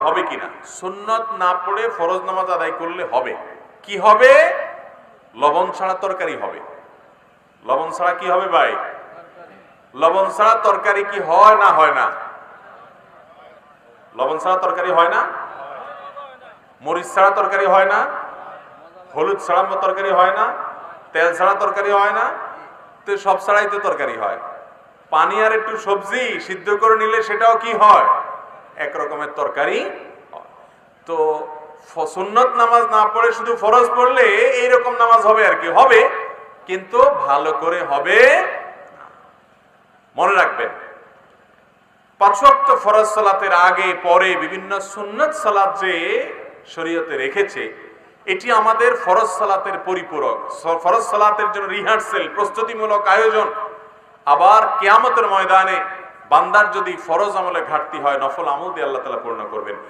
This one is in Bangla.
হবে কিনা? সুন্নত না পড়ে ফরজ নামাজ আদায় করলে হবে। কি হবে? লবণ ছাড়া তরকারি হবে। লবণ ছাড়া কি হবে ভাই? লবণ ছাড়া তরকারি কি হয় না হয় না? লবণ ছাড়া তরকারি হয় না? মরিচ ছাড়া তরকারি হয় না? হলুদ ছাড়া তরকারি হয় না? তেল ছাড়া তরকারি হয় না? তো সব ছাড়াই তো তরকারি হয়। পানি আর একটু সবজি সিদ্ধ করে নিলে সেটাও কি হয়? এক রকমের তরকারি। তো সুন্নত নামাজ না পড়ে শুধু ফরজ পড়লে এইরকম নামাজ হবে আর কি, হবে, কিন্তু ভালো করে হবে। মনে রাখবেন, 5 ওয়াক্ত ফরজ সালাতের আগে পরে বিভিন্ন সুন্নত সালাত যে শরীয়তে রেখেছে, এটি আমাদের ফরজ সালাতের পরিপূরক। ফরজ সালাতের জন্য রিহার্সেল, প্রস্তুতিমূলক আয়োজন। আবার কিয়ামতের ময়দানে বান্দার যদি ফরজ আমলে ঘাটতি হয়, নফল আমল দিয়ে আল্লাহ তাআলা পূর্ণ করবেন।